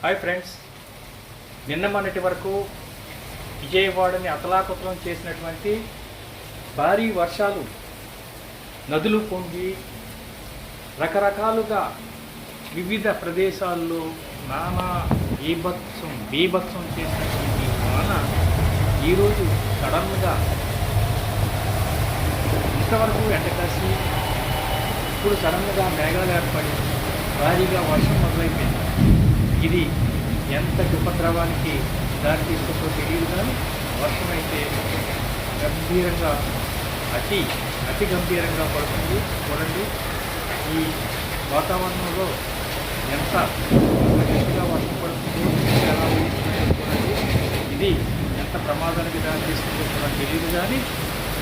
Hi friends, నిన్న మొన్నటి వరకు విజయవాడని అతలాకుతలం చేసినటువంటి భారీ వర్షాలు, నదులు పొంగి రకరకాలుగా వివిధ ప్రదేశాల్లో నానా బీభత్సం చేసినటువంటి వాన ఈరోజు సడన్గా ఇంతవరకు ఎండకాసి ఇప్పుడు సడన్గా మేఘాలు ఏర్పడి భారీగా వర్షం మొదలైపోయింది. ఇది ఎంత ఉపద్రవానికి దారి తీసుకుంటూ తెలియదు, కానీ వర్షం అయితే గంభీరంగా అతి గంభీరంగా పడుతుంది. చూడండి, ఈ వాతావరణంలో ఎంత గట్టిగా వర్షం పడుతుందో ఎలా ఊహించుకుంటూ చూడండి. ఇది ఎంత ప్రమాదానికి దారి తీసుకుంటూ కూడా తెలియదు, కానీ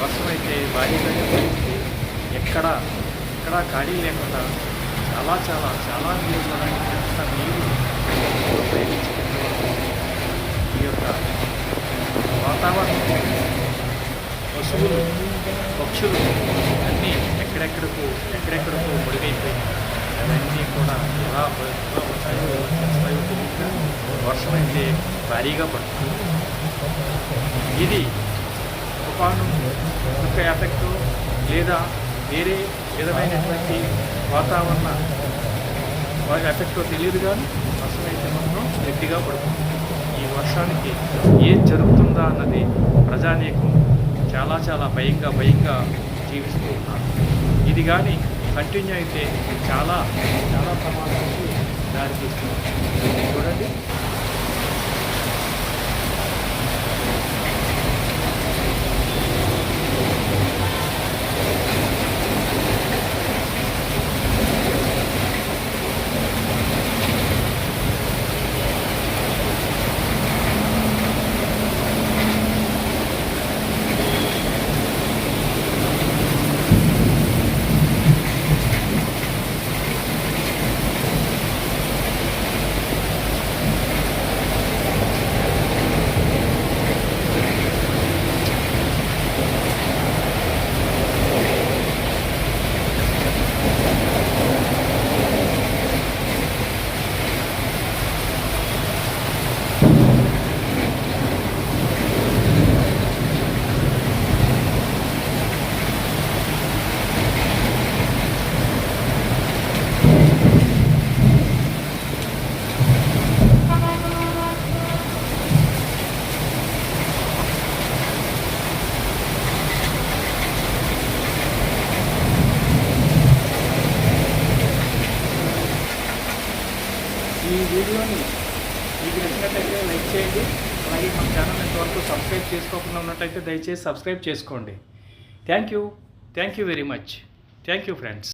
వర్షం అయితే భారీగానే పడుతుంది. ఎక్కడ ఖాళీ లేకుండా చాలా నీరు కూడా ఎంత నీరు ఈ యొక్క వాతావరణం, పశువులు పక్షులు అన్నీ ఎక్కడెక్కడికో ముడివైపోయినాయి. అవన్నీ కూడా ఎలా ఉంటాయో చేస్తాయో తెలియక వర్షం అయితే భారీగా పడుతుంది. ఇది తుఫాను యొక్క ఎఫెక్ట్ లేదా వేరే విధమైనటువంటి వాతావరణ ఎఫెక్టో తెలియదు, కానీ వర్షం అయితే మాత్రం గట్టిగా పడుతుంది. ఈ వర్షానికి ఏం జరుగుతుందా అన్నది ప్రజానీకం చాలా భయంగా జీవిస్తూ ఉన్నారు. ఇది కానీ కంటిన్యూ అయితే చాలా ప్రమాదానికి దారితీస్తుంది. చూడండి, ఈ వీడియోని మీకు నచ్చినట్టయితే లైక్ చేయండి. అలాగే మన ఛానల్ ఇంతవరకు సబ్స్క్రైబ్ చేసుకోకుండా ఉన్నట్టయితే దయచేసి సబ్స్క్రైబ్ చేసుకోండి. Thank you very much. Thank you friends.